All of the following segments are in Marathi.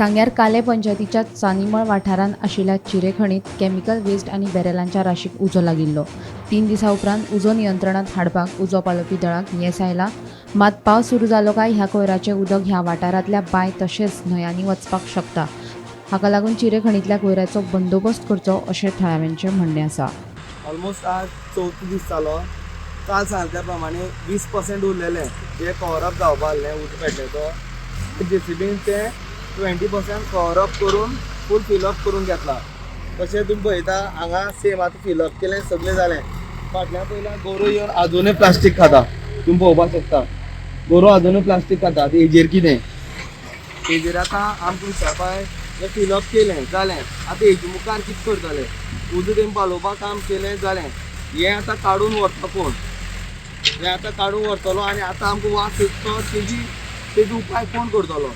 सांग्यार काले पंचायतीच्या चानीमळ वाठारांत आशिल्ल्या चिरेखणीत केमिकल वेस्ट आनी बॅरलांच्या राशीक उजो लागिल्लो। 3 दिसां उपरांत उजो नियंत्रणांत हाडपाक उजो पालोवपी दळाक येस आयला। मात पावस सुरू जालो काय ह्या कोयराचें उदक ह्या वाठारांतल्या बांय तशेंच न्हंयांनी वचपाक शकता। हाका लागून चिरेखणींतल्या कोयराचो बंदोबस्त करचो अशें थळाव्यांचें म्हणणें आसा। ऑलमोस्ट आज 4थो दीस जालो। काल सांगल्या प्रमाणे 20% उरलेले जे कवर अप जावपा आसलें उदक पेट्टेचो जेसीबीन ते 20% कवर अप करून फूल फिलअप करून घेतला। तशें तुमी पळयता हांगा सेम आतां फिलअप केलें सगळें जालें। फाटल्यान पयल्यार गोरो येवन आजुनूय प्लास्टीक खाता, तुमी पळोवपाक शकता गोरो आजुनूय प्लास्टीक खाता। हेजेर कितें हेजेर आतां आमकां विचारपाक हें फिलअप केलें जालें, आतां हेजे मुखार कितें करतले? उजो तेमी पालोवपाक काम केलें जालें, हें आतां काडून व्हरता कोण? हें आतां काडून व्हरतलो आनी आतां आमकां वास येतलो तेजो उपाय कोण करतलो?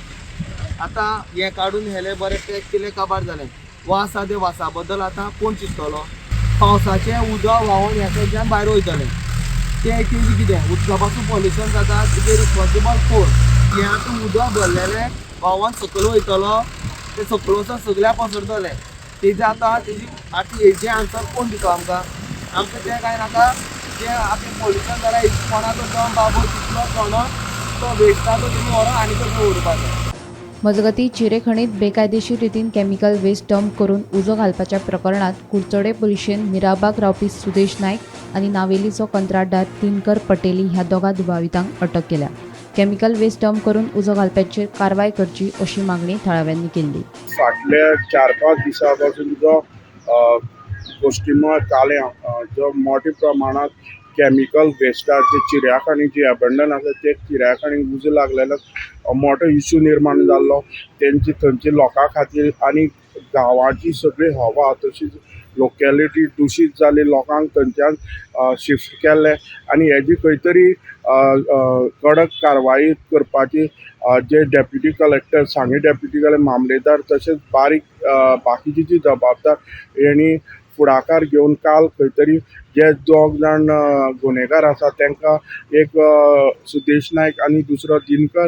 आतां हें काडून व्हेलें बरें पॅक केलें काबार जालें, वास आसा त्या वासा बद्दल आतां कोण चिंततलो? पावसाचें उदक व्हांवून ह्या सायडीच्यान भायर वयतलें तें कितें उदका पासून पॉल्युशन जाता, तेजेर रिस्पॉन्सिबल कोण? हें आतां उदक भरलेलें व्हांवून सकयल वयतलो, तें सकयल वचून सगळ्या पसरतलें, तेजें आतां हेजें आन्सर कोण दिता आमकां? आमकां तें कांय नाका। जें आतां पॉल्युशन जालां हेजें कोणाचो दम बाबो तितलो खणोन तो वेस्ट आसा तो तुमी व्हरोन आनी खंय उडोवपाचो। मजगतीं चिरेखणीत बेकायदेशीर रितीन केमिकल वेस्ट डंप करून उजो घालपाच्या प्रकरणात कुडचडे पुलिशेन मिराबाग रावपी सुदेश नायक आनी नावेलीचो कंत्राटदार दिनकर पटेली ह्या दोगा दुबावितांक अटक केल्या। केमिकल वेस्ट डंप करून उजो घालप्याचेर कारवाय करची अशी मागणी थळाव्यांनी केल्ली। फाटल्या 4-5 दिसां पासून जो गोश्टीमळ काले जो मोठ्या प्रमाणात केमिकल वेस्टाचे चिऱ्याखाणी जी अबंडन आसा ते चिऱ्याखाणी उजो लागलेलो मोठो इश्यू निर्माण जाल्लो। थंयच्या लोकां खातीर आनी गांवाची सगळी हवा तशीच लोकॅलिटी दुशीत जाली, लोकांक थंयच्यान शिफ्ट केल्ले आनी हेजी खंय तरी कडक कारवाई करपाची जे डेप्युटी कलेक्टर सांगे डेप्युटी कलेक्टर मामलेदार तशेंच बाकीची जी जबाबदार हेणी फुडाकार घेवन काल खंय तरी जे 2 जाण गुन्हेगार आसा तांकां एक सुदेश नायक आनी दुसरो दिनकर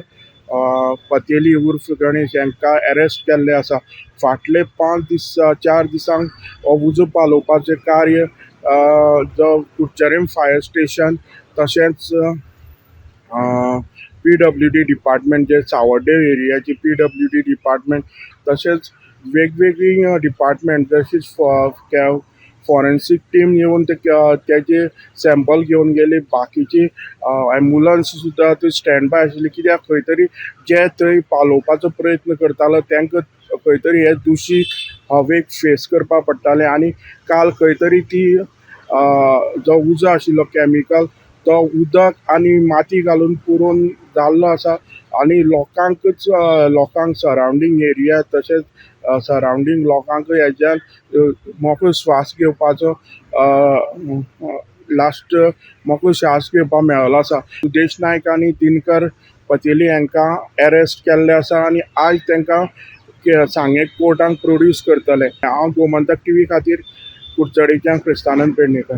पटेली उर्फ गणेश हांकां अरेस्ट केल्ले आसा। फाटले 4 दिसांक हो उजो पालोवपाचें कार्य जो कुडचडें फायर स्टेशन तशेंच PWD डिपार्टमेंट जे सावड्डे एरियाची PWD डिपार्टमेंट तशेंच वेगवेगळी डिपार्टमेंट जशीच फॉरेन्सीक टीम येवन तेजे सॅम्पल घेवन गेली। बाकीची ॲम्ब्युलन्स सुद्दां थंय स्टँड बाय आशिल्ली, कित्याक खंय तरी जे थंय पालोवपाचो प्रयत्न करतालो तांकां खंय तरी हे दुशीत हवेक फेस करपा पडटालें आनी काल खंय तरी ती जो उजो आशिल्लो केमिकल तो उदक आनी माती घालून पुरोवन जाल्लो आसा आनी लोकांक सरावंडींग एरिया तशेंच सरावंडींग लोकांक हेज्यान मोकळो श्वास घेवपाचो मोकळो श्वास घेवपाक मेळ्ळो आसा। सुदेश नायक आनी दिनकर पटेली हांकां अरेस्ट केल्ले आसा आनी आज तांकां सांगे कोर्टाक प्रोड्यूस करतले। हांव गोमंतक TV खातीर कुडचडेंच्यान क्रिस्तानंद पेडणेकर।